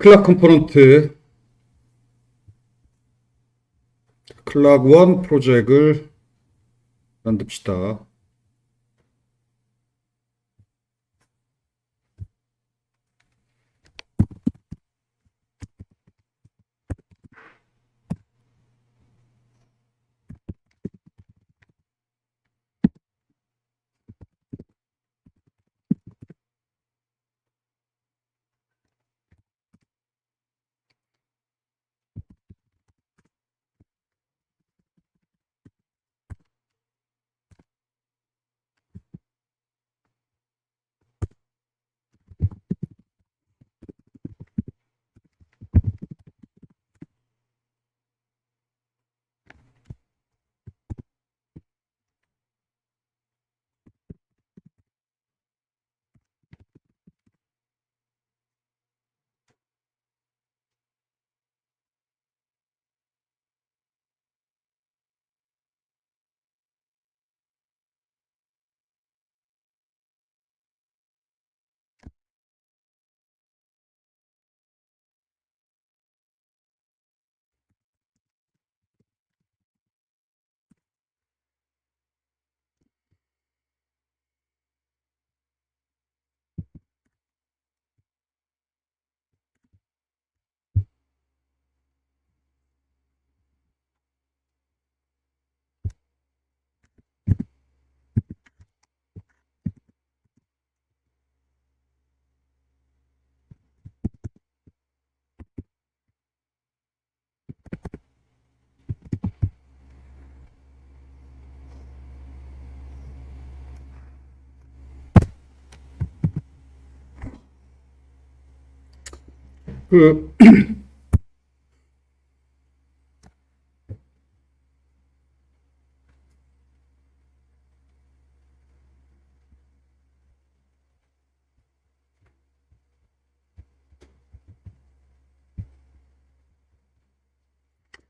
클락 컴포넌트 클락 1 프로젝트를 만듭시다.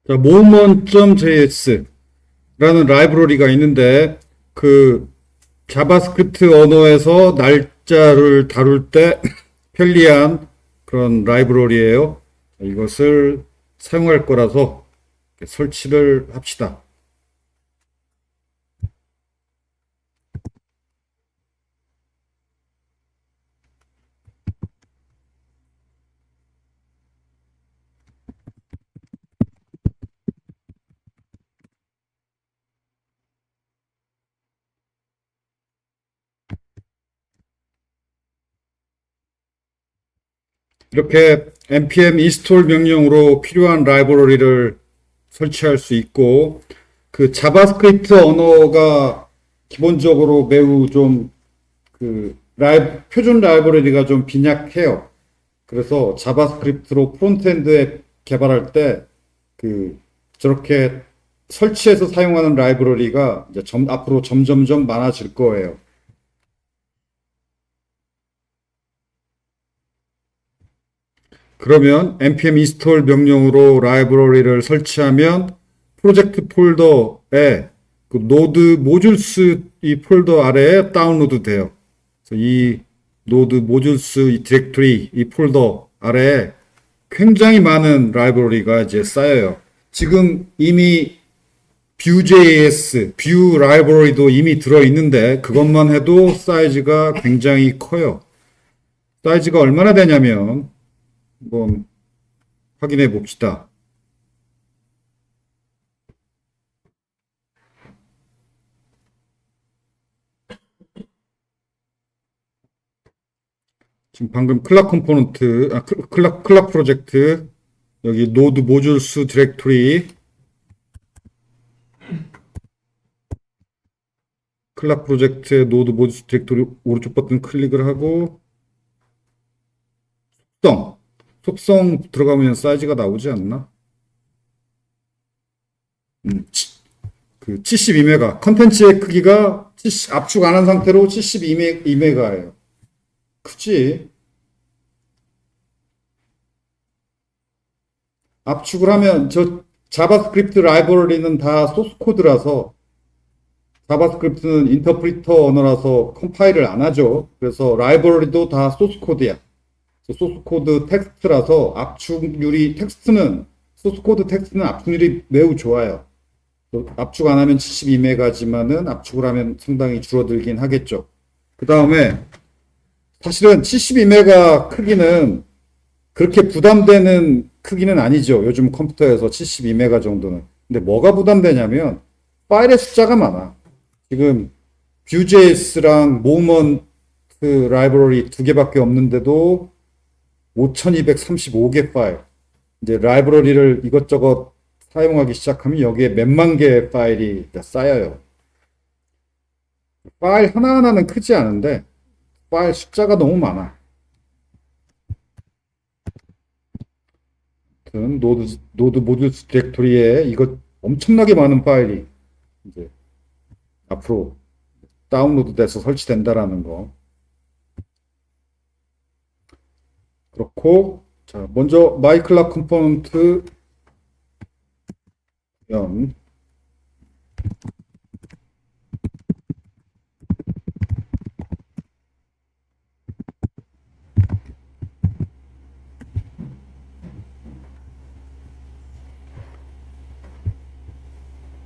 자, movement.js 라는 라이브러리가 있는데 그 자바스크립트 언어에서 날짜를 다룰 때 편리한 그런 라이브러리예요. 이것을 사용할 거라서 설치를 합시다. 이렇게 npm install 명령으로 필요한 라이브러리를 설치할 수 있고, 그 자바스크립트 언어가 기본적으로 매우 좀 그 표준 라이브러리가 좀 빈약해요. 그래서 자바스크립트로 프론트엔드 앱 개발할 때 그 저렇게 설치해서 사용하는 라이브러리가 이제 앞으로 점점점 많아질 거예요. 그러면 npm install 명령으로 라이브러리를 설치하면 프로젝트 폴더에 그 노드 모듈스 이 폴더 아래에 다운로드 돼요. 그래서 이 노드 모듈스 이 디렉토리 이 폴더 아래에 굉장히 많은 라이브러리가 이제 쌓여요. 지금 이미 Vue.js, Vue 라이브러리도 이미 들어있는데 그것만 해도 사이즈가 굉장히 커요. 사이즈가 얼마나 되냐면 한번 확인해 봅시다. 지금 방금 클락 컴포넌트, 클락 프로젝트, 여기 노드 모듈스 디렉토리, 클락 프로젝트의 노드 모듈스 디렉토리 오른쪽 버튼 클릭을 하고, 속성 들어가면 사이즈가 나오지 않나? 그 72메가, 컨텐츠의 크기가 압축 안 한 상태로 72메가예요. 크지? 압축을 하면 저 자바스크립트 라이브러리는 다 소스 코드라서 자바스크립트는 인터프리터 언어라서 컴파일을 안 하죠. 그래서 라이브러리도 다 소스 코드야. 소스 코드 텍스트라서 압축률이 소스 코드 텍스트는 압축률이 매우 좋아요. 압축 안 하면 72메가지만은 압축을 하면 상당히 줄어들긴 하겠죠. 그 다음에 사실은 72메가 크기는 그렇게 부담되는 크기는 아니죠. 요즘 컴퓨터에서 72메가 정도는. 근데 뭐가 부담되냐면 파일의 숫자가 많아. 지금 Vue.js랑 모먼트 라이브러리 두 개밖에 없는데도 5235개 파일. 이제 라이브러리를 이것저것 사용하기 시작하면 여기에 몇만 개의 파일이 쌓여요. 파일 하나하나는 크지 않은데 파일 숫자가 너무 많아. 노드 모듈스 디렉토리에 이것 엄청나게 많은 파일이 이제 앞으로 다운로드 돼서 설치된다라는 거. 그렇고, 자, 먼저 마이클락 컴포넌트 연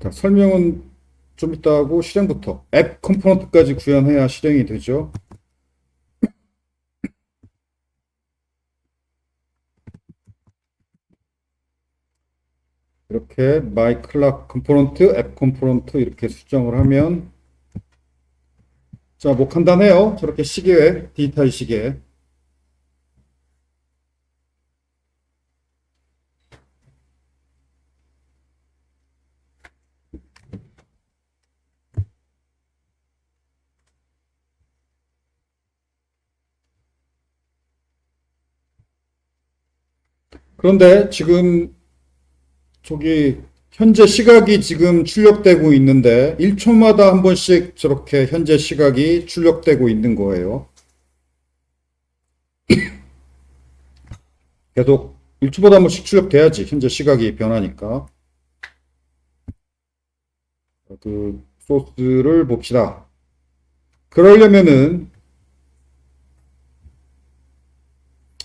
자, 설명은 좀 이따 하고 실행부터 앱 컴포넌트까지 구현해야 실행이 되죠. 이렇게 마이클락 컴포넌트, 앱 컴포넌트 이렇게 수정을 하면 자, 뭐 간단해요. 저렇게 시계, 디지털 시계. 그런데 지금 저기 현재 시각이 지금 출력되고 있는데 1초마다 한 번씩 저렇게 현재 시각이 출력되고 있는 거예요. 계속 1초마다 한 번씩 출력돼야지 현재 시각이 변하니까. 그 소스를 봅시다. 그러려면은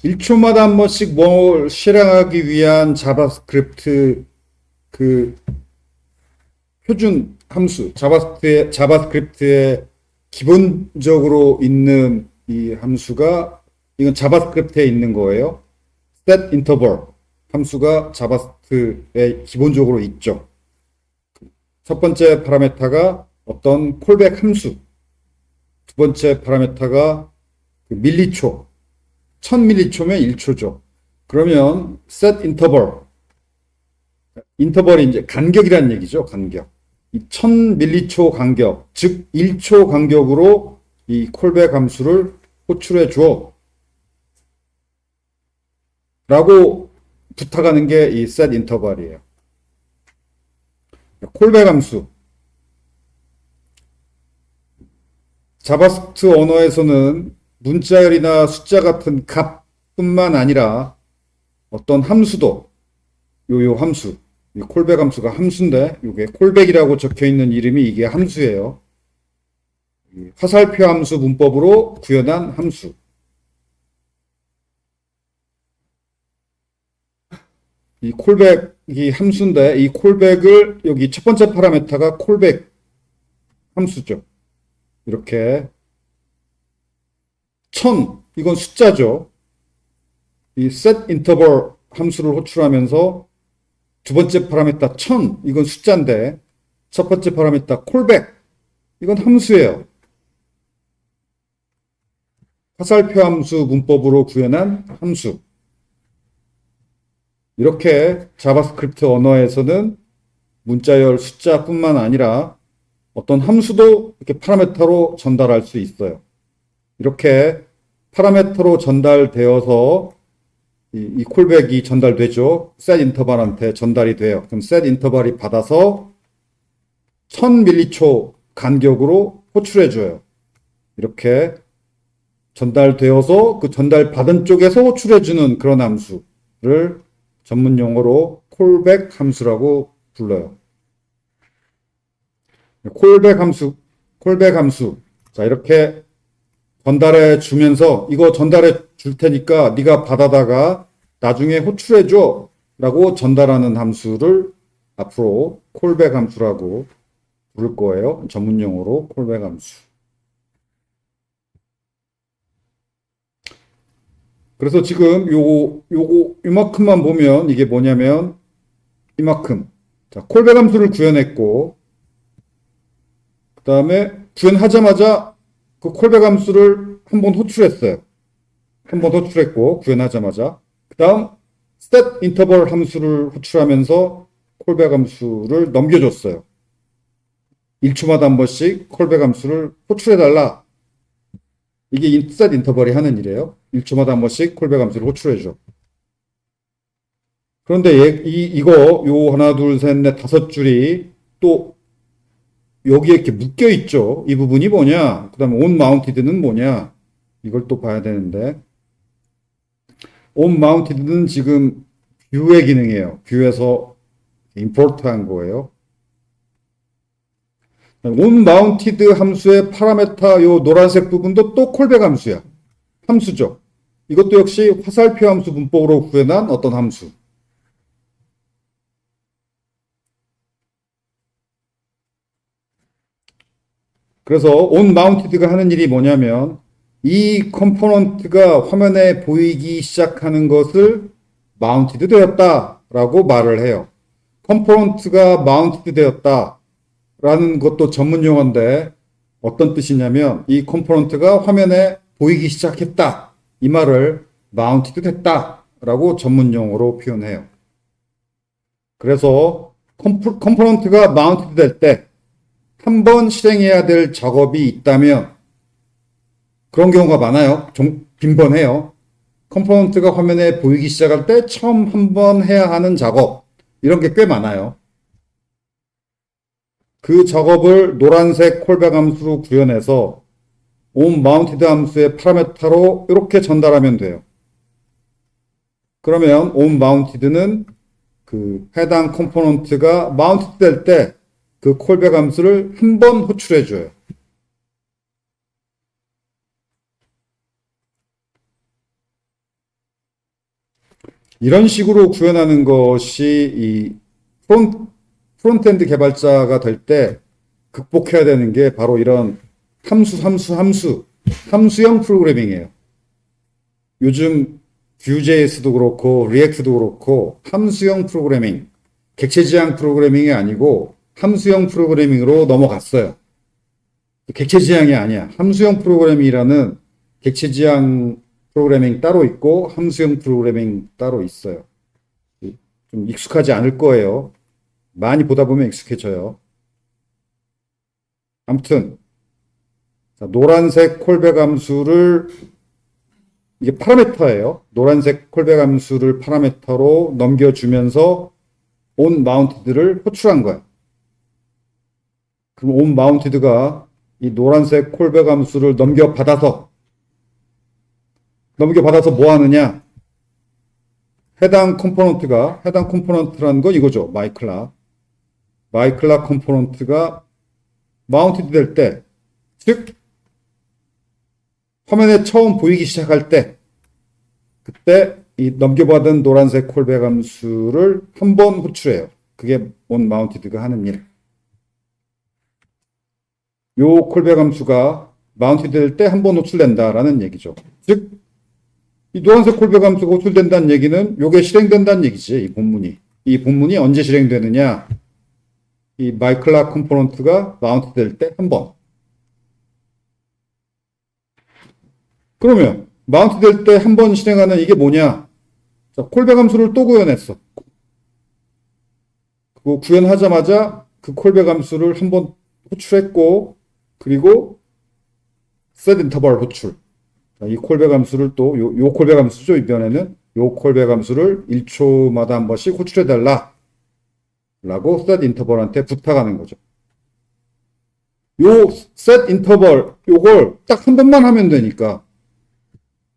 1초마다 한 번씩 뭘 실행하기 위한 자바스크립트 그 표준 함수, 자바스크립트에 기본적으로 있는 이 함수가, 이건 자바스크립트에 있는 거예요. set interval 함수가 자바스크립트에 기본적으로 있죠. 첫 번째 파라메타가 어떤 콜백 함수, 두 번째 파라메타가 그 밀리초, 1000밀리초면 1초죠. 그러면 set interval, 인터벌이 이제 간격이라는 얘기죠. 간격. 이 1000밀리초 간격, 즉 1초 간격으로 이 콜백 함수를 호출해 주어 라고 부탁하는 게 이 set interval이에요. 콜백 함수. 자바스크립트 언어에서는 문자열이나 숫자 같은 값뿐만 아니라 어떤 함수도 요 함수, 이 콜백 함수가 함수인데 이게 콜백이라고 적혀 있는 이름이 이게 함수예요. 화살표 함수 문법으로 구현한 함수. 이 콜백이 함수인데 이 콜백을 여기 첫 번째 파라메타가 콜백 함수죠. 이렇게 1000 이건 숫자죠. 이 set interval 함수를 호출하면서 두 번째 파라메타 1000 이건 숫자인데 첫 번째 파라메타 콜백 이건 함수예요. 화살표 함수 문법으로 구현한 함수. 이렇게 자바스크립트 언어에서는 문자열 숫자뿐만 아니라 어떤 함수도 이렇게 파라메터로 전달할 수 있어요. 이렇게 파라메터로 전달되어서 이 콜백이 전달되죠. set 인터벌한테 전달이 돼요. 그럼 set 인터벌이 받아서 1000밀리초 간격으로 호출해줘요. 이렇게 전달되어서 그 전달받은 쪽에서 호출해주는 그런 함수를 전문 용어로 콜백 함수라고 불러요. 콜백 함수. 자, 이렇게 전달해 주면서 이거 전달해 줄 테니까 네가 받아다가 나중에 호출해 줘 라고 전달하는 함수를 앞으로 콜백 함수라고 부를 거예요. 전문용어로 콜백 함수. 그래서 지금 요거 이만큼만 보면 이게 뭐냐면 이만큼. 자, 콜백 함수를 구현했고 그 다음에 구현하자마자 그 콜백 함수를 한번 호출했어요. 한번 호출했고 구현하자마자 그 다음 set interval 함수를 호출하면서 콜백 함수를 넘겨줬어요. 1초마다 한 번씩 콜백 함수를 호출해달라. 이게 set interval이 하는 일이에요. 1초마다 한 번씩 콜백 함수를 호출해줘. 그런데 이거 요 하나 둘 셋 넷 다섯 줄이 또 여기에 이렇게 묶여 있죠. 이 부분이 뭐냐? 그 다음에 on mounted는 뭐냐? 이걸 또 봐야 되는데 on mounted는 지금 뷰의 기능이에요. 뷰에서 임포트한 거예요. on mounted 함수의 파라메타 요 노란색 부분도 또 콜백 함수야. 함수죠. 이것도 역시 화살표 함수 문법으로 구현한 어떤 함수. 그래서 on mounted가 하는 일이 뭐냐면 이 컴포넌트가 화면에 보이기 시작하는 것을 mounted 되었다라고 말을 해요. 컴포넌트가 mounted 되었다라는 것도 전문 용어인데 어떤 뜻이냐면 이 컴포넌트가 화면에 보이기 시작했다. 이 말을 mounted 됐다라고 전문 용어로 표현해요. 그래서 컴포넌트가 mounted 될 때 한 번 실행해야 될 작업이 있다면 그런 경우가 많아요. 빈번해요. 컴포넌트가 화면에 보이기 시작할 때 처음 한 번 해야 하는 작업 이런 게 꽤 많아요. 그 작업을 노란색 콜백 함수로 구현해서 on mounted 함수의 파라메타로 이렇게 전달하면 돼요. 그러면 on mounted는 그 해당 컴포넌트가 마운트 될 때 그 콜백 함수를 한 번 호출해 줘요. 이런 식으로 구현하는 것이 이 프론트엔드 개발자가 될 때 극복해야 되는 게 바로 이런 함수형 프로그래밍이에요. 요즘 Vue.js도 그렇고 리액트도 그렇고 함수형 프로그래밍, 객체지향 프로그래밍이 아니고 함수형 프로그래밍으로 넘어갔어요. 객체지향이 아니야. 함수형 프로그래밍이라는 객체지향 프로그래밍 따로 있고 함수형 프로그래밍 따로 있어요. 좀 익숙하지 않을 거예요. 많이 보다 보면 익숙해져요. 아무튼 자, 노란색 콜백 함수를 이게 파라메터예요. 노란색 콜백 함수를 파라메터로 넘겨주면서 on mounted를 호출한 거야. 그럼 on mounted가 이 노란색 콜백 함수를 넘겨받아서 뭐 하느냐? 해당 컴포넌트라는 건 이거죠. 마이클락 컴포넌트가 마운티드 될 때, 즉 화면에 처음 보이기 시작할 때 그때 이 넘겨받은 노란색 콜백 함수를 한 번 호출해요. 그게 on mounted가 하는 일. 요 콜백 함수가 마운티드 될 때 한 번 호출된다라는 얘기죠. 즉 이 노란색 콜백 함수가 호출된다는 얘기는 요게 실행된다는 얘기지. 이 본문이 언제 실행되느냐? 이 마이클락 컴포넌트가 마운트 될 때 한 번. 그러면 마운트 될 때 한 번 실행하는 이게 뭐냐? 자, 콜백 함수를 또 구현했어. 그거 구현하자마자 그 콜백 함수를 한 번 호출했고 그리고 set interval 호출. 이 콜백 함수를 또 요 콜백 함수죠. 이번에는 요 콜백 함수를 1초마다 한 번씩 호출해 달라 라고 set interval한테 부탁하는 거죠. 요 set interval 요걸 딱 한 번만 하면 되니까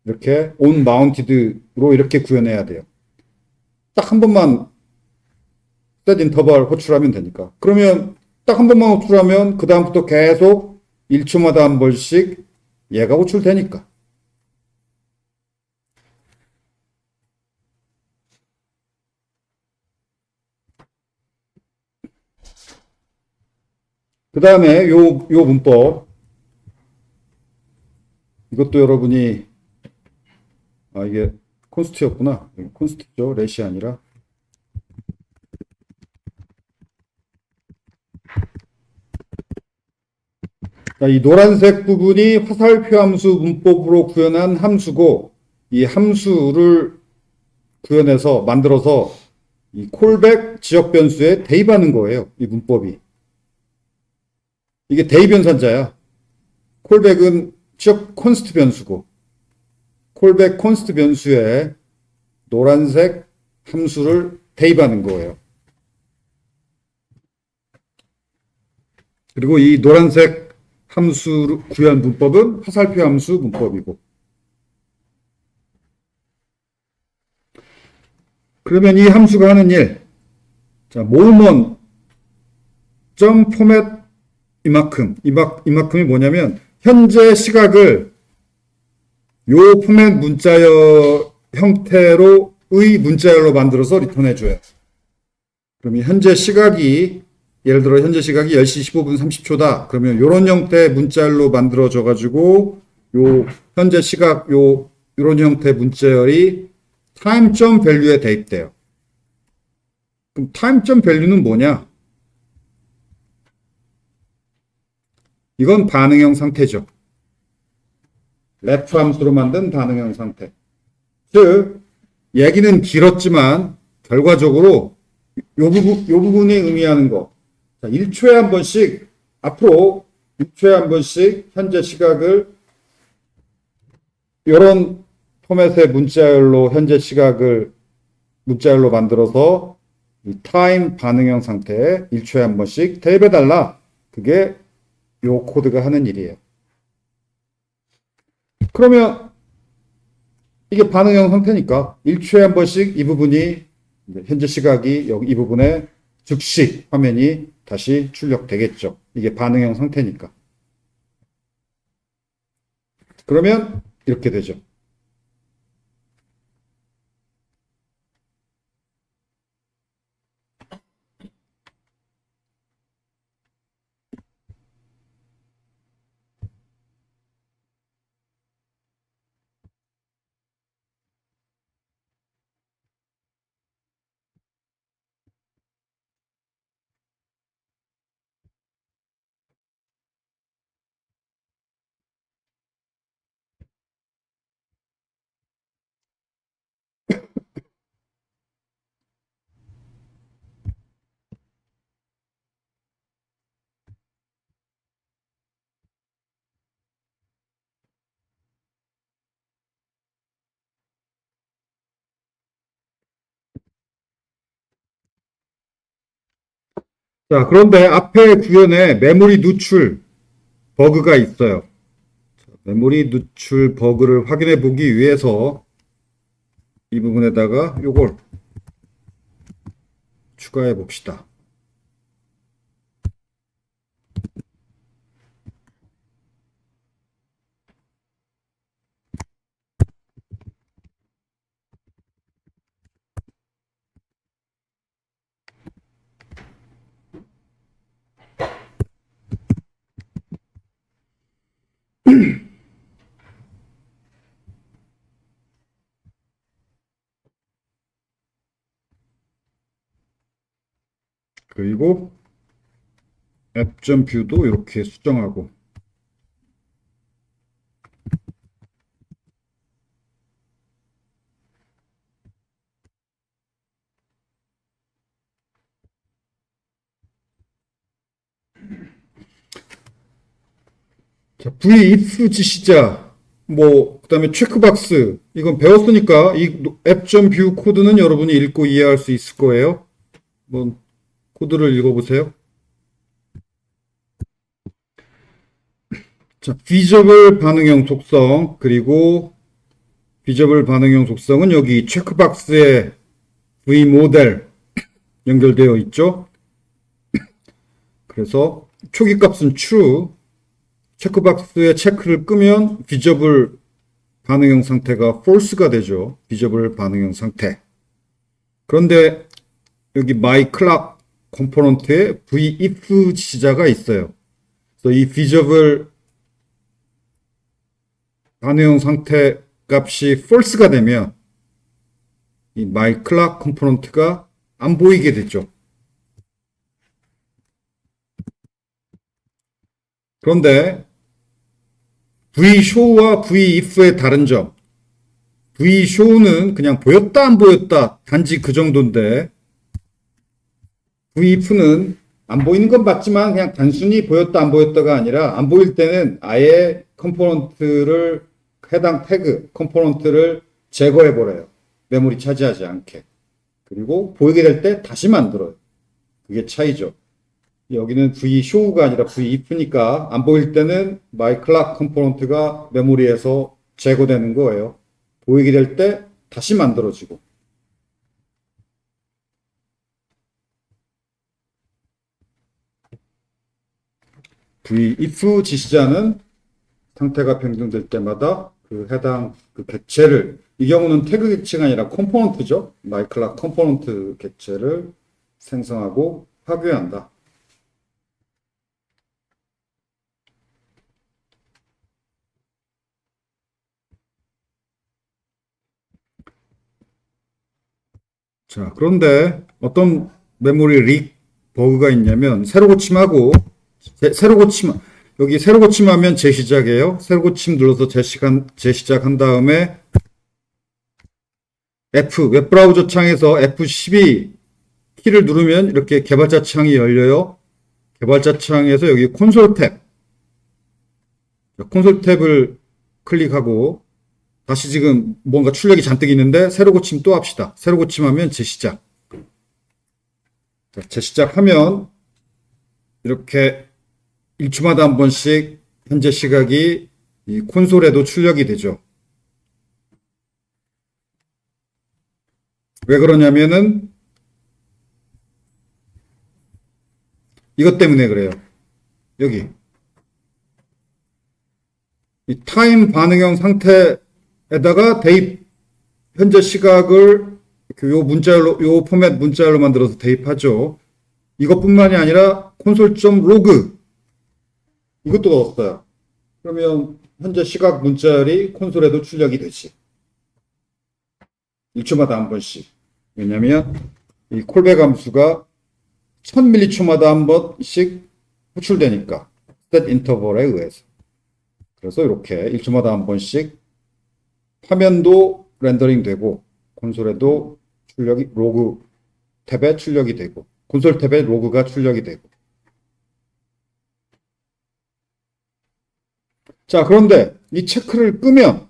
이렇게 on mounted로 이렇게 구현해야 돼요. 딱 한 번만 set interval 호출하면 되니까. 그러면 딱 한 번만 호출하면 그 다음부터 계속 1초마다 한 번씩 얘가 호출되니까. 그 다음에 요 문법. 이것도 여러분이, 이게 콘스트였구나. 콘스트죠. 렛이 아니라. 자, 이 노란색 부분이 화살표 함수 문법으로 구현한 함수고, 이 함수를 구현해서 만들어서 이 콜백 지역 변수에 대입하는 거예요. 이 문법이. 이게 대입 연산자야. 콜백은 지역 콘스트 변수고, 콜백 콘스트 변수에 노란색 함수를 대입하는 거예요. 그리고 이 노란색 함수 구현 문법은 화살표 함수 문법이고. 그러면 이 함수가 하는 일. 자, 모음원 점 포맷 이만큼이 뭐냐면 현재 시각을 요 포맷 문자열 형태로의 문자열로 만들어서 리턴해줘요. 그럼 이 현재 시각이 예를 들어 현재 시각이 10시 15분 30초다. 그러면 요런 형태의 문자열로 만들어져 가지고 요 현재 시각 요런 형태의 문자열이 타임점 밸류에 대입돼요. 그럼 타임점 밸류는 뭐냐? 이건 반응형 상태죠. 레프 함수로 만든 반응형 상태. 즉, 얘기는 길었지만 결과적으로 요 부분이 의미하는 거. 자, 1초에 한 번씩 앞으로 6초에 한 번씩 현재 시각을 이런 포맷의 문자열로 현재 시각을 문자열로 만들어서 이 타임 반응형 상태에 1초에 한 번씩 대입해달라. 그게 요 코드가 하는 일이에요. 그러면 이게 반응형 상태니까 1초에 한 번씩 이 부분이 현재 시각이 여기 이 부분에 즉시 화면이 다시 출력되겠죠. 이게 반응형 상태니까. 그러면 이렇게 되죠. 자, 그런데 앞에 구현에 메모리 누출 버그가 있어요. 메모리 누출 버그를 확인해 보기 위해서 이 부분에다가 요걸 추가해 봅시다. 그리고 앱.뷰도 이렇게 수정하고. 자, if 지시자, 그 다음에 체크박스, 이건 배웠으니까 이 앱.뷰 코드는 여러분이 읽고 이해할 수 있을 거예요. 코드를 읽어보세요. 자, 비저블 반응형 속성, 그리고 비저블 반응형 속성은 여기 체크박스에 V 모델 연결되어 있죠. 그래서 초기 값은 true, 체크박스에 체크를 끄면 비저블 반응형 상태가 false가 되죠. 비저블 반응형 상태. 그런데 여기 my clock 컴포넌트에 v-if 지시자가 있어요. 그래서 이 비저블 반응형 상태 값이 false가 되면 이 my clock 컴포넌트가 안 보이게 되죠. 그런데 vshow와 vif의 다른 점. vshow는 그냥 보였다 안 보였다 단지 그 정도인데 vif는 안 보이는 건 맞지만 그냥 단순히 보였다 안 보였다가 아니라 안 보일 때는 아예 컴포넌트를 해당 태그 컴포넌트를 제거해 버려요. 메모리 차지하지 않게. 그리고 보이게 될 때 다시 만들어요. 그게 차이죠. 여기는 vshow가 아니라 vif니까 안 보일 때는 myClock 컴포넌트가 메모리에서 제거되는 거예요. 보이게 될 때 다시 만들어지고. vif 지시자는 상태가 변경될 때마다 그 해당 그 객체를, 이 경우는 태그 객체가 아니라 컴포넌트죠. myClock 컴포넌트 객체를 생성하고 파괴한다. 자, 그런데 어떤 메모리 릭 버그가 있냐면 새로 고침하고 여기 새로 고침하면 재시작이에요. 새로 고침 눌러서 재시작한 다음에 웹브라우저 창에서 F12 키를 누르면 이렇게 개발자 창이 열려요. 개발자 창에서 여기 콘솔 탭을 클릭하고 다시 지금 뭔가 출력이 잔뜩 있는데 새로 고침 또 합시다. 새로 고침하면 재시작. 자, 재시작하면 이렇게 1초마다 한 번씩 현재 시각이 이 콘솔에도 출력이 되죠. 왜 그러냐면은 이것 때문에 그래요. 여기 이 타임 반응형 상태에다가 대입 현재 시각을 요 문자열로, 요 포맷 문자열로 만들어서 대입하죠. 이것뿐만이 아니라 콘솔.log 이것도 넣었어요. 그러면 현재 시각 문자열이 콘솔에도 출력이 되지. 1초마다 한 번씩. 왜냐면 이 콜백 함수가 1000m초마다 한 번씩 호출되니까 set 인터벌에 의해서. 그래서 이렇게 1초마다 한 번씩 화면도 렌더링 되고 콘솔에도 출력이 로그 탭에 출력이 되고 콘솔 탭에 로그가 출력이 되고. 자, 그런데 이 체크를 끄면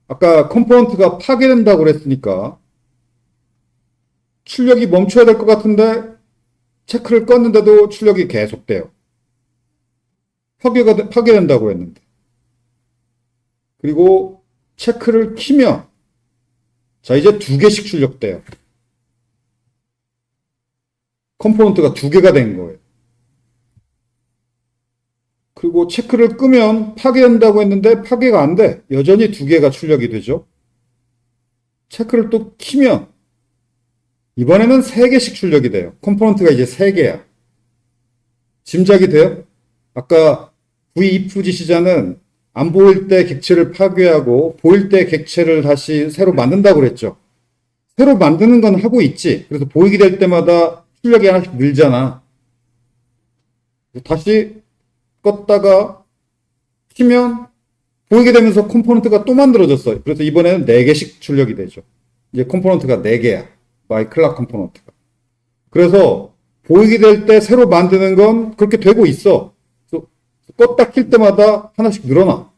아까 컴포넌트가 파괴된다고 그랬으니까 출력이 멈춰야 될 것 같은데 체크를 껐는데도 출력이 계속돼요. 파괴된다고 했는데. 그리고 체크를 키면 자, 이제 2개씩 출력돼요. 컴포넌트가 2개가 된 거예요. 그리고 체크를 끄면 파괴된다고 했는데 파괴가 안 돼. 여전히 2개가 출력이 되죠. 체크를 또 키면 이번에는 3개씩 출력이 돼요. 컴포넌트가 이제 3개야. 짐작이 돼요? 아까 vif 지시자는 안 보일 때 객체를 파괴하고 보일 때 객체를 다시 새로 만든다고 그랬죠. 새로 만드는 건 하고 있지. 그래서 보이게 될 때마다 출력이 하나씩 늘잖아. 다시 껐다가 키면 보이게 되면서 컴포넌트가 또 만들어졌어요. 그래서 이번에는 4개씩 출력이 되죠. 이제 컴포넌트가 4개야. myClock 컴포넌트가. 그래서 보이게 될 때 새로 만드는 건 그렇게 되고 있어. 껐다 킬 때마다 하나씩 늘어나.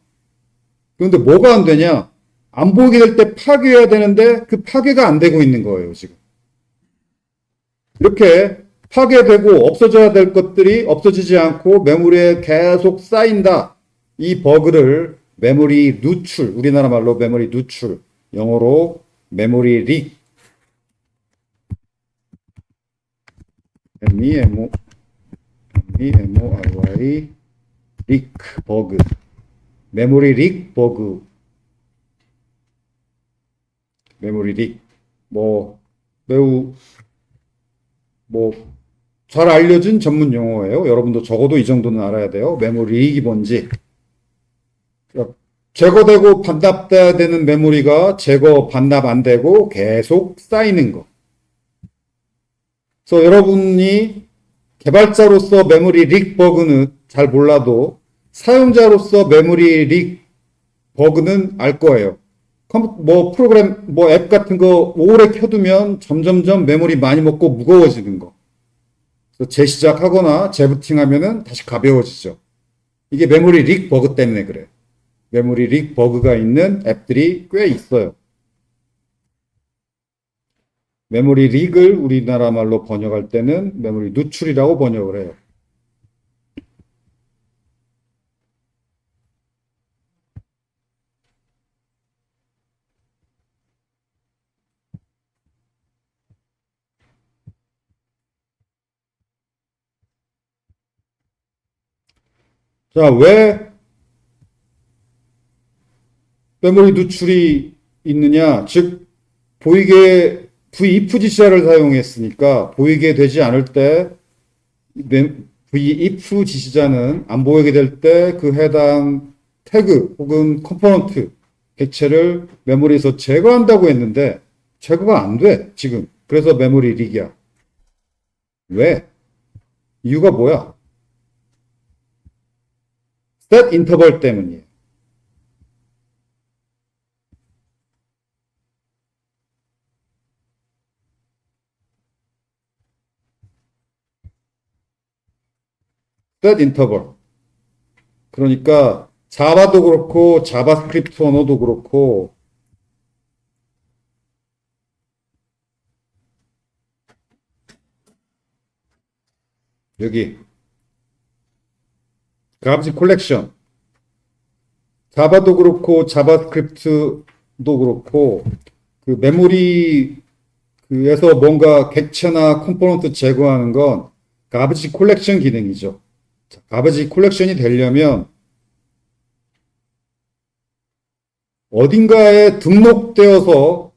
그런데 뭐가 안 되냐? 안 보이게 될 때 파괴해야 되는데 그 파괴가 안 되고 있는 거예요, 지금. 이렇게 파괴되고 없어져야 될 것들이 없어지지 않고 메모리에 계속 쌓인다. 이 버그를 메모리 누출, 우리나라 말로 메모리 누출, 영어로 메모리 릭, MEMORY 릭 버그, 메모리 릭 버그, 메모리 릭, 매우 잘 알려진 전문 용어예요. 여러분도 적어도 이 정도는 알아야 돼요. 메모리 릭이 뭔지. 제거되고 반납돼야 되는 메모리가 제거 반납 안 되고 계속 쌓이는 거. 그래서 여러분이 개발자로서 메모리 릭 버그는 잘 몰라도 사용자로서 메모리 릭 버그는 알 거예요. 프로그램, 앱 같은 거 오래 켜두면 점점점 메모리 많이 먹고 무거워지는 거. 그래서 재시작하거나 재부팅 하면은 다시 가벼워지죠. 이게 메모리 릭 버그 때문에 그래요. 메모리 릭 버그가 있는 앱들이 꽤 있어요. 메모리 릭을 우리나라 말로 번역할 때는 메모리 누출이라고 번역을 해요. 자, 왜 메모리 누출이 있느냐? 즉, 보이게 if 지시를 사용했으니까 보이게 되지 않을 때 if 지시자는 안 보이게 될 때 그 해당 태그 혹은 컴포넌트 객체를 메모리에서 제거한다고 했는데 제거가 안 돼, 지금. 그래서 메모리 릭이야. 왜? 이유가 뭐야? set 인터벌 때문이에요. set 인터벌. 그러니까 자바도 그렇고 자바스크립트 언어도 그렇고 여기 garbage collection 자바도 그렇고 자바스크립트도 그렇고 그 메모리에서 뭔가 객체나 컴포넌트 제거하는 건 garbage collection 기능이죠. garbage collection이 되려면 어딘가에 등록되어서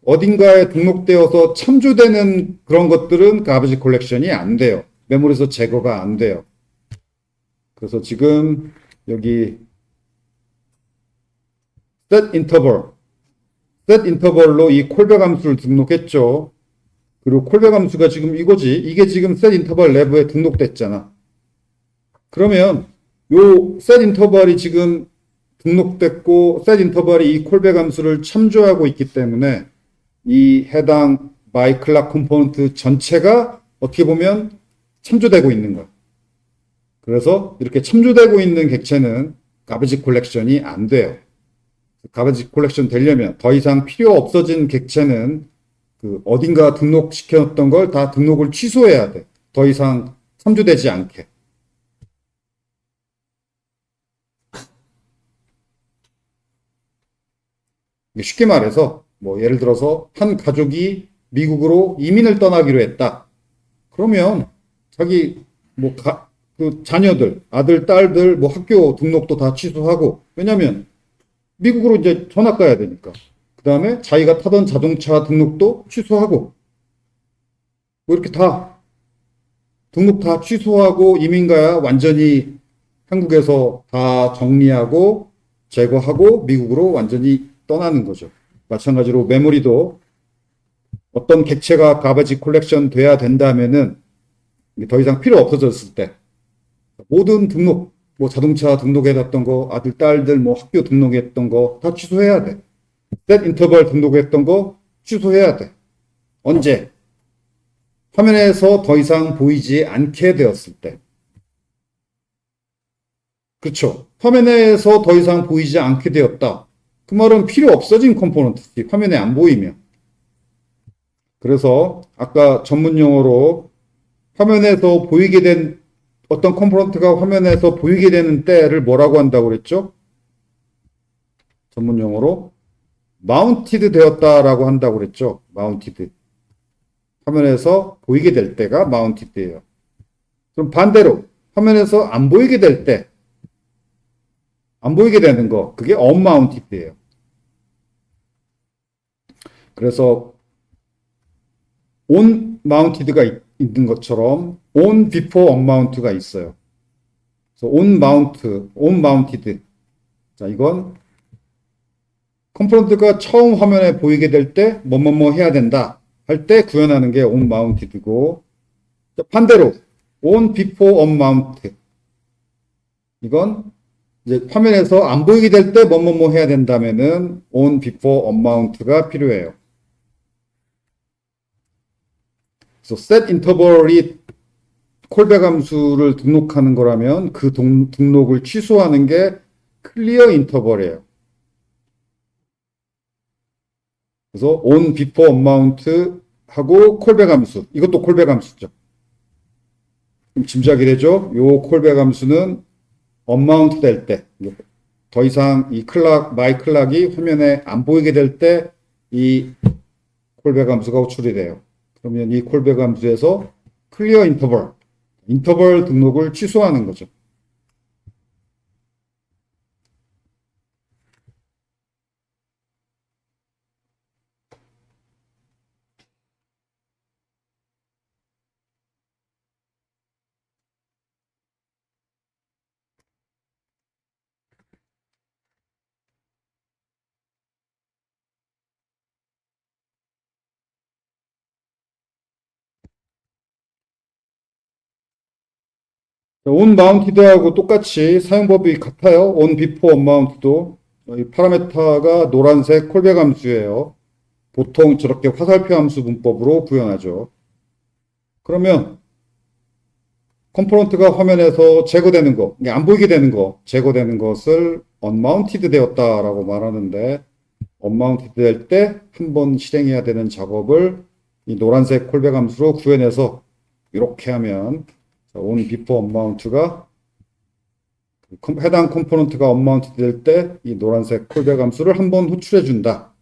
참조되는 그런 것들은 garbage collection이 안 돼요. 메모리에서 제거가 안 돼요. 그래서 지금 여기 set interval로 이 콜백 함수를 등록했죠. 그리고 콜백 함수가 지금 이거지. 이게 지금 set interval 랩에 등록됐잖아. 그러면 요 set interval이 지금 등록됐고 set interval이 이 콜백 함수를 참조하고 있기 때문에 이 해당 myClock 컴포넌트 전체가 어떻게 보면 참조되고 있는 거야. 그래서 이렇게 참조되고 있는 객체는 garbage collection이 안 돼요. garbage collection 되려면 더 이상 필요 없어진 객체는 그 어딘가 등록시켰던 걸 다 등록을 취소해야 돼. 더 이상 참조되지 않게. 쉽게 말해서 예를 들어서 한 가족이 미국으로 이민을 떠나기로 했다. 그러면 자기 그 자녀들, 아들, 딸들 학교 등록도 다 취소하고 왜냐면 미국으로 이제 전학 가야 되니까. 그 다음에 자기가 타던 자동차 등록도 취소하고 이렇게 다 등록 다 취소하고 이민 가야 완전히 한국에서 다 정리하고 제거하고 미국으로 완전히 떠나는 거죠. 마찬가지로 메모리도 어떤 객체가 garbage collection 돼야 된다면은 더 이상 필요 없어졌을 때 모든 등록, 자동차 등록해놨던 거, 아들, 딸들 학교 등록했던 거 다 취소해야 돼. set interval 등록했던 거 취소해야 돼. 언제? 화면에서 더 이상 보이지 않게 되었을 때. 그렇죠. 화면에서 더 이상 보이지 않게 되었다. 그 말은 필요 없어진 컴포넌트지. 화면에 안 보이면. 그래서 아까 전문 용어로 화면에서 보이게 된 어떤 컴포넌트가 화면에서 보이게 되는 때를 뭐라고 한다고 그랬죠? 전문 용어로 마운티드 되었다라고 한다고 그랬죠? 마운티드. 화면에서 보이게 될 때가 마운티드예요. 그럼 반대로 화면에서 안 보이게 될 때 안 보이게 되는 거, 그게 unmounted예요. 그래서 onmounted가 있는 것처럼 on before unmounted가 있어요. 그래서 onmounted. 자, 이건 컴포넌트가 처음 화면에 보이게 될 때 뭐뭐뭐 해야 된다 할 때 구현하는 게 onmounted고, 반대로 on before unmounted, 이건 이제 화면에서 안 보이게 될 때 뭐뭐뭐 해야 된다면은 on before unmounted가 필요해요. 그래서 set interval이 콜백 함수를 등록하는 거라면 그 등록을 취소하는 게 clear interval이에요. 그래서 on before unmount 하고 콜백 함수, 이것도 콜백 함수죠. 짐작이 되죠? 요 콜백 함수는 unmount 될 때, 더 이상 이 마이 클락이 화면에 안 보이게 될 때 이 콜백 함수가 호출이 돼요. 그러면 이 콜백 함수에서 clear 인터벌 등록을 취소하는 거죠. onmounted하고 똑같이 사용법이 같아요. on before unmounted도 이 파라메타가 노란색 콜백 함수예요. 보통 저렇게 화살표 함수 문법으로 구현하죠. 그러면 컴포넌트가 화면에서 제거되는 거, 안 보이게 되는 거, 제거되는 것을 unmounted 되었다라고 말하는데, unmounted 될 때 한 번 실행해야 되는 작업을 이 노란색 콜백 함수로 구현해서 이렇게 하면 on before unmounted가 해당 컴포넌트가 unmounted 될 때 이 노란색 콜백 함수를 한 번 호출해 준다.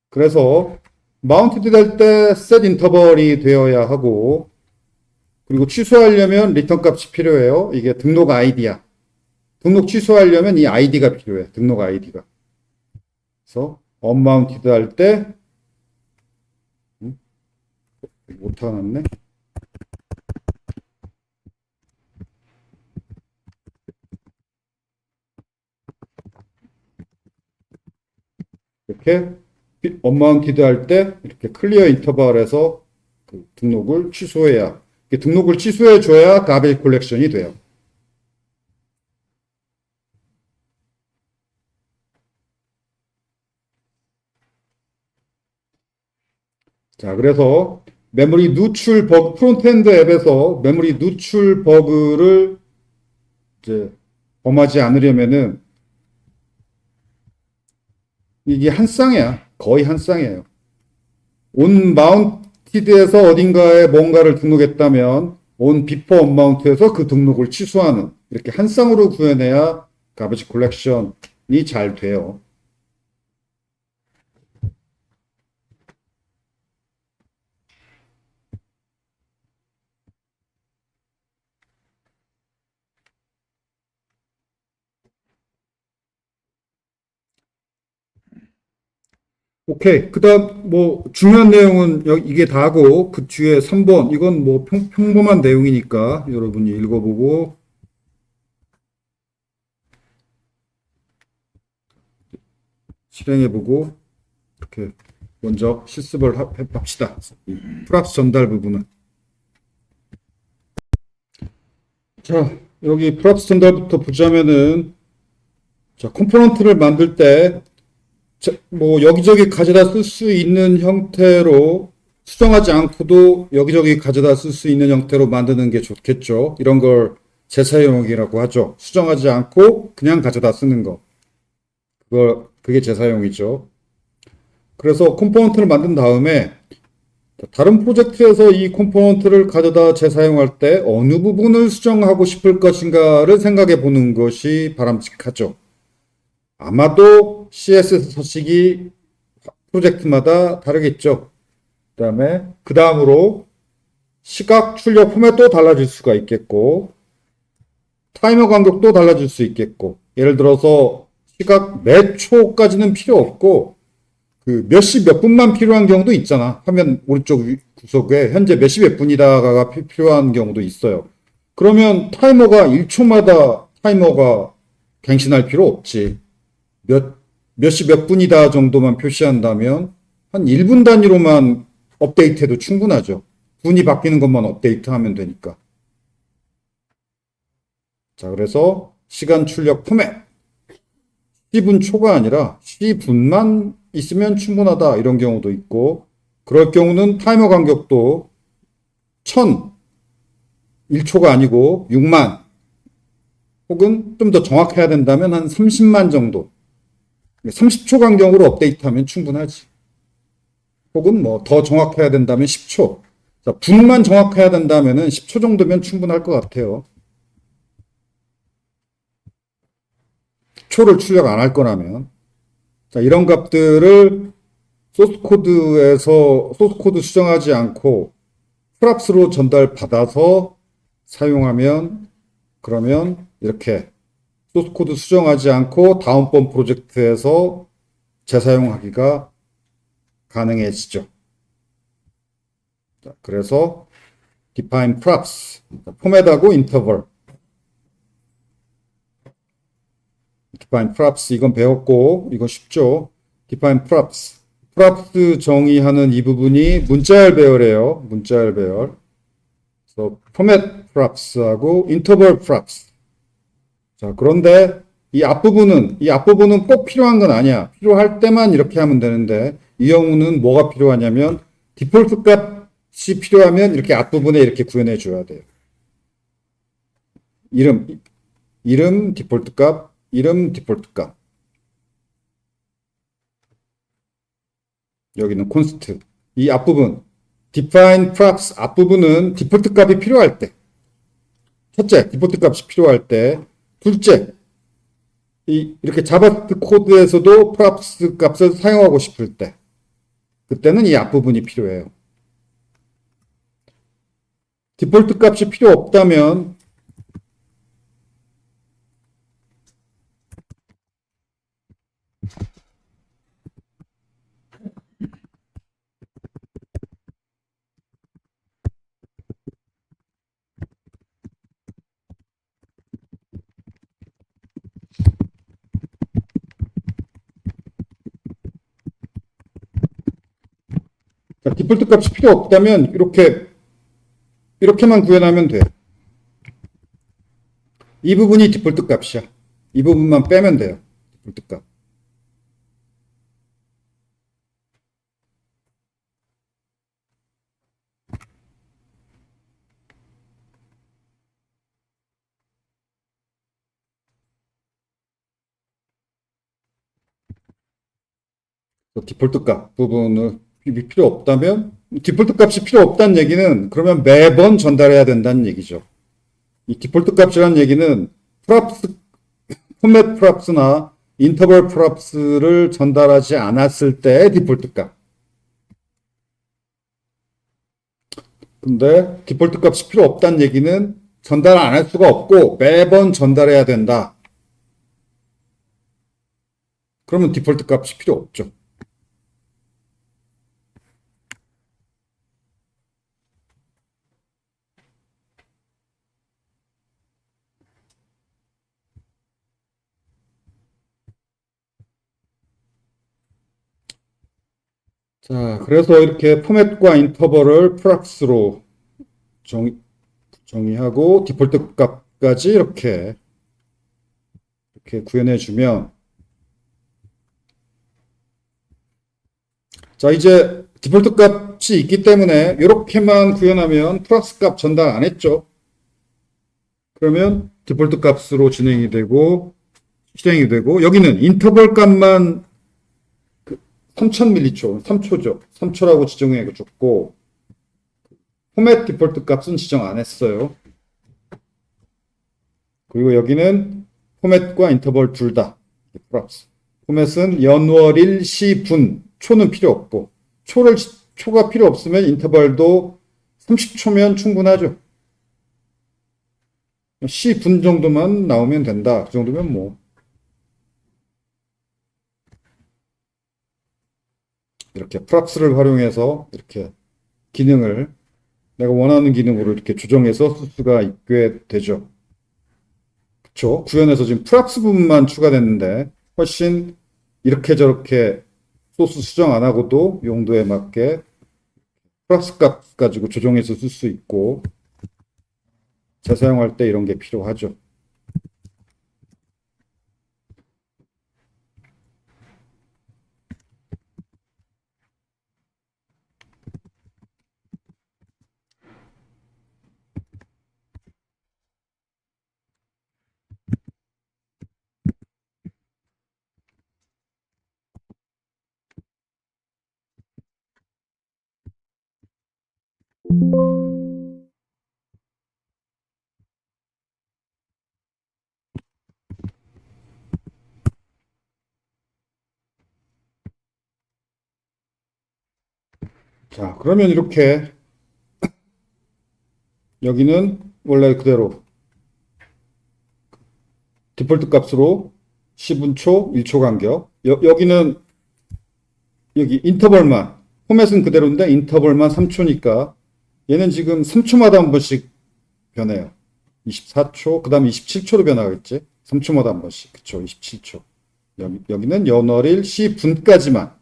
그래서 mounted 될 때 set interval이 되어야 하고, 그리고 취소하려면 리턴 값이 필요해요. 이게 등록 아이디야. 등록 취소하려면 이 아이디가 필요해. 등록 아이디가. 그래서 unmounted 할 때 못하놨네. 이렇게 unmounted 할 때 이렇게 클리어 인터벌에서 그 등록을 취소해야, 등록을 취소해 줘야 garbage collection이 돼요. 자, 그래서 메모리 누출 버그, 프론트엔드 앱에서 메모리 누출 버그를 이제 범하지 않으려면은 이게 한 쌍이야. 거의 한 쌍이에요. onmounted에서 어딘가에 뭔가를 등록했다면 on before unmounted에서 그 등록을 취소하는, 이렇게 한 쌍으로 구현해야 garbage collection이 잘 돼요. 오케이. 그 다음, 중요한 내용은 이게 다고, 그 뒤에 3번, 이건 평범한 내용이니까 여러분이 읽어보고, 실행해보고, 이렇게 먼저 실습을 합시다. 프랍스 전달 부분은. 자, 여기 프랍스 전달부터 보자면은, 자, 컴포넌트를 만들 때, 여기저기 가져다 쓸 수 있는 형태로, 수정하지 않고도 여기저기 가져다 쓸 수 있는 형태로 만드는 게 좋겠죠. 이런 걸 재사용이라고 하죠. 수정하지 않고 그냥 가져다 쓰는 거. 그게 재사용이죠. 그래서 컴포넌트를 만든 다음에 다른 프로젝트에서 이 컴포넌트를 가져다 재사용할 때 어느 부분을 수정하고 싶을 것인가를 생각해 보는 것이 바람직하죠. 아마도 CSS 서식이 프로젝트마다 다르겠죠. 그 다음으로 시각 출력 포맷도 달라질 수가 있겠고, 타이머 간격도 달라질 수 있겠고, 예를 들어서 시각 몇 초까지는 필요 없고, 그 몇 시 몇 분만 필요한 경우도 있잖아. 화면 오른쪽 구석에 현재 몇 시 몇 분이다가 필요한 경우도 있어요. 그러면 타이머가 1초마다 타이머가 갱신할 필요 없지. 몇 시 몇 분이다 정도만 표시한다면 한 1분 단위로만 업데이트해도 충분하죠. 분이 바뀌는 것만 업데이트하면 되니까. 자, 그래서 시간 출력 포맷. C분 초가 아니라 C분만 있으면 충분하다. 이런 경우도 있고, 그럴 경우는 타이머 간격도 1000, 1초가 아니고 6만, 혹은 좀 더 정확해야 된다면 한 30만 정도. 30초 간격으로 업데이트하면 충분하지. 혹은 뭐 더 정확해야 된다면 10초. 자, 분만 정확해야 된다면 10초 정도면 충분할 것 같아요. 초를 출력 안 할 거라면. 자, 이런 값들을 소스코드 수정하지 않고 프랍스로 전달받아서 사용하면, 그러면 이렇게 소스코드 수정하지 않고 다음번 프로젝트에서 재사용하기가 가능해지죠. 자, 그래서 define props, 포맷하고 interval. define props 이건 배웠고, 이건 쉽죠. define props. props 정의하는 이 부분이 문자열 배열이에요. 문자열 배열. 그래서 format props하고 interval props. 자, 그런데 이 앞부분은 꼭 필요한 건 아니야. 필요할 때만 이렇게 하면 되는데, 이 경우는 뭐가 필요하냐면 디폴트 값이 필요하면 이렇게 앞부분에 이렇게 구현해 줘야 돼요. 이름 디폴트 값, 이름 디폴트 값. 여기는 const. 이 앞부분 define props 앞부분은 디폴트 값이 필요할 때, 첫째 디폴트 값이 필요할 때, 둘째 이렇게 자바스크립트 코드에서도 props 값을 사용하고 싶을 때, 그때는 이 앞부분이 필요해요. 디폴트 값이 필요 없다면 디폴트 값이 필요 없다면 이렇게만 구현하면 돼. 이 부분이 디폴트 값이야. 이 부분만 빼면 돼요. 디폴트 값. 디폴트 값 부분을 필요 없다면, 디폴트 값이 필요 없다는 얘기는 그러면 매번 전달해야 된다는 얘기죠. 이 디폴트 값이라는 얘기는 포맷 프랍스나 인터벌 프랍스를 전달하지 않았을 때의 디폴트 값. 근데 디폴트 값이 필요 없다는 얘기는 전달 안 할 수가 없고 매번 전달해야 된다. 그러면 디폴트 값이 필요 없죠. 자, 그래서 이렇게 포맷과 인터벌을 프락스로 정의하고 디폴트 값까지 이렇게 구현해 주면, 자, 이제 디폴트 값이 있기 때문에 이렇게만 구현하면 프락스 값 전달 안 했죠. 그러면 디폴트 값으로 실행이 되고 여기는 인터벌 값만 3000m초, 3초죠. 3초라고 지정해 줬고, 포맷 디폴트 값은 지정 안 했어요. 그리고 여기는 포맷과 인터벌 둘 다. 포맷은 연월일 시분, 초는 필요 없고, 초가 필요 없으면 인터벌도 30초면 충분하죠. C분 정도만 나오면 된다. 그 정도면 뭐 이렇게 프락스를 활용해서 이렇게 기능을 내가 원하는 기능으로 이렇게 조정해서 쓸 수가 있게 되죠. 그쵸? 구현에서 지금 프락스 부분만 추가됐는데 훨씬 이렇게 저렇게 소스 수정 안 하고도 용도에 맞게 프락스 값 가지고 조정해서 쓸 수 있고 재사용할 때 이런 게 필요하죠. 자, 그러면 이렇게 여기는 원래 그대로 디폴트 값으로 10분 초, 1초 간격. 여기는 여기 인터벌만 포맷은 그대로인데 인터벌만 3초니까 얘는 지금 3초마다 한 번씩 변해요. 24초, 그 다음 27초로 변하겠지? 3초마다 한 번씩. 그쵸, 27초. 여기는 연월일 시분까지만.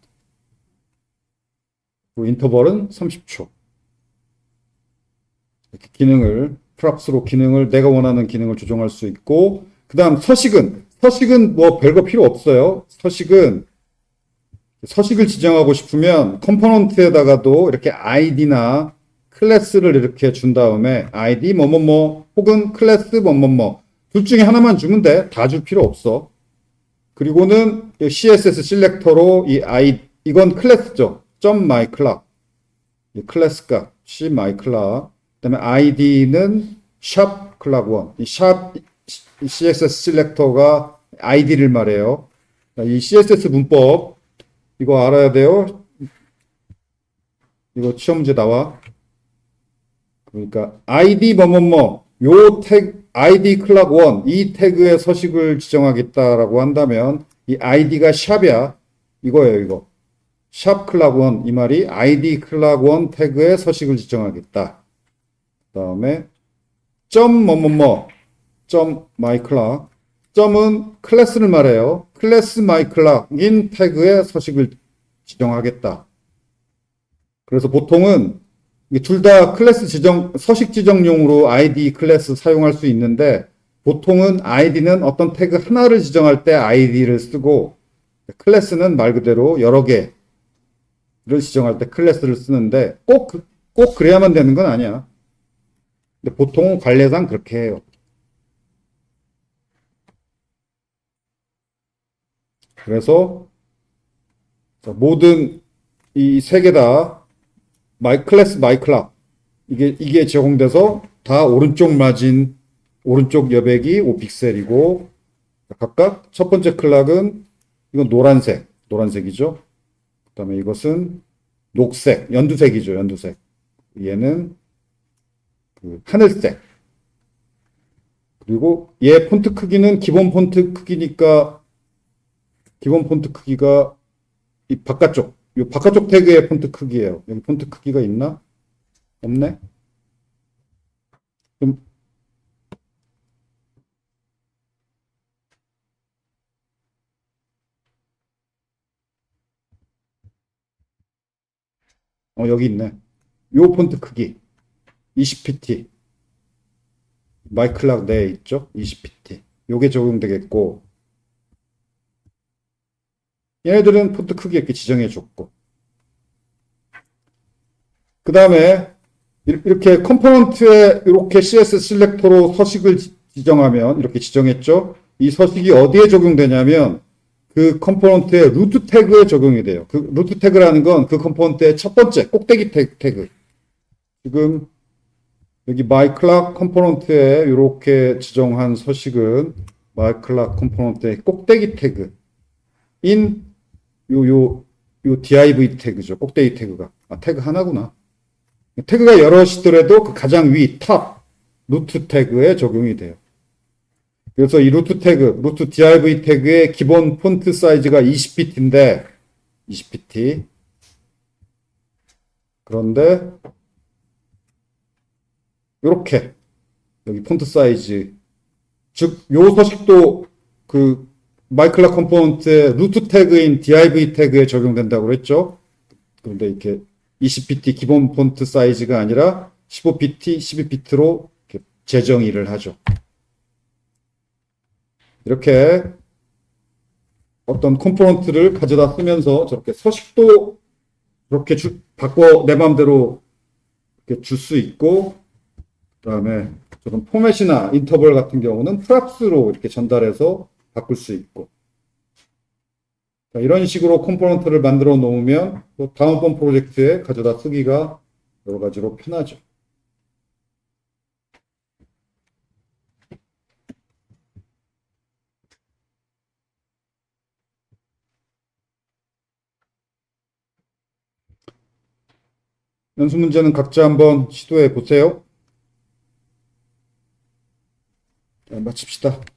그리고 인터벌은 30초. 이렇게 기능을, 프락스로 기능을, 내가 원하는 기능을 조정할 수 있고, 그 다음 서식은 뭐 별거 필요 없어요. 서식을 지정하고 싶으면 컴포넌트에다가도 이렇게 아이디나 클래스를 이렇게 준 다음에 아이디 뭐뭐뭐 혹은 클래스 뭐뭐뭐 둘 중에 하나만 주면 돼. 다 줄 필요 없어. 그리고는 CSS 셀렉터로 이건 클래스죠. .myClass 이 클래스 값 C myClass 그다음에 id는 샵 클락 1 이 샵 CSS 셀렉터가 id를 말해요. 이 CSS 문법 이거 알아야 돼요. 이거 시험 문제 나와. 그러니까 id 뭐뭐뭐 요 태그 id 클락 1 이 태그의 서식을 지정하겠다라고 한다면 이 id가 샵이야. 이거예요, 이거. 샵 클락 1 이 말이 id 클락 1 태그의 서식을 지정하겠다. 그다음에 점 뭐뭐뭐 점 myClass 점은 클래스를 말해요. 클래스 myClass인 태그의 서식을 지정하겠다. 그래서 보통은 둘 다 클래스 지정, 서식 지정용으로 id 클래스 사용할 수 있는데 보통은 id는 어떤 태그 하나를 지정할 때 id를 쓰고 클래스는 말 그대로 여러 개를 지정할 때 클래스를 쓰는데 꼭 그래야만 되는 건 아니야. 근데 보통은 관례상 그렇게 해요. 그래서 모든 이 세 개 다 클래스 myClass 이게 제공돼서 다 오른쪽 마진 오른쪽 여백이 5픽셀이고 각각 첫 번째 클락은 이건 노란색이죠. 그다음에 이것은 녹색 연두색이죠. 연두색 얘는 그 하늘색 그리고 얘 폰트 크기는 기본 폰트 크기니까 기본 폰트 크기가 이 바깥쪽 태그의 폰트 크기예요. 여기 폰트 크기가 있나? 없네? 좀, 여기 있네. 요 폰트 크기. 20pt. 마이클락 내에 있죠? 20pt. 요게 적용되겠고, 얘네들은 폰트 크기 이렇게 지정해 줬고, 그 다음에 이렇게 컴포넌트에 이렇게 CSS 셀렉터로 서식을 지정하면 이렇게 지정했죠. 이 서식이 어디에 적용되냐면 그 컴포넌트의 루트 태그에 적용이 돼요. 그 루트 태그라는 건 그 컴포넌트의 첫 번째 꼭대기 태그. 지금 여기 myClass 컴포넌트에 이렇게 지정한 서식은 myClass 컴포넌트의 꼭대기 태그인 요 div 태그죠. 꼭대기 태그가. 태그 하나구나. 태그가 여럿이더라도 그 가장 탑 루트 태그에 적용이 돼요. 그래서 이 루트 태그, 루트 div 태그의 기본 폰트 사이즈가 20비트인데, 20pt. 그런데, 요렇게, 여기 폰트 사이즈. 즉, 요 서식도 그 마이클라 컴포넌트의 루트 태그인 div 태그에 적용된다고 그랬죠. 그런데 이렇게 20pt 기본 폰트 사이즈가 아니라 15pt, 12비트로 재정의를 하죠. 이렇게 어떤 컴포넌트를 가져다 쓰면서 저렇게 서식도 그렇게 바꿔 내 마음대로 이렇게 줄 수 있고, 그 다음에 저런 포맷이나 인터벌 같은 경우는 프랍스로 이렇게 전달해서 바꿀 수 있고, 이런 식으로 컴포넌트를 만들어 놓으면 또 다음번 프로젝트에 가져다 쓰기가 여러 가지로 편하죠. 연수 문제는 각자 한번 시도해 보세요. 자, 마칩시다.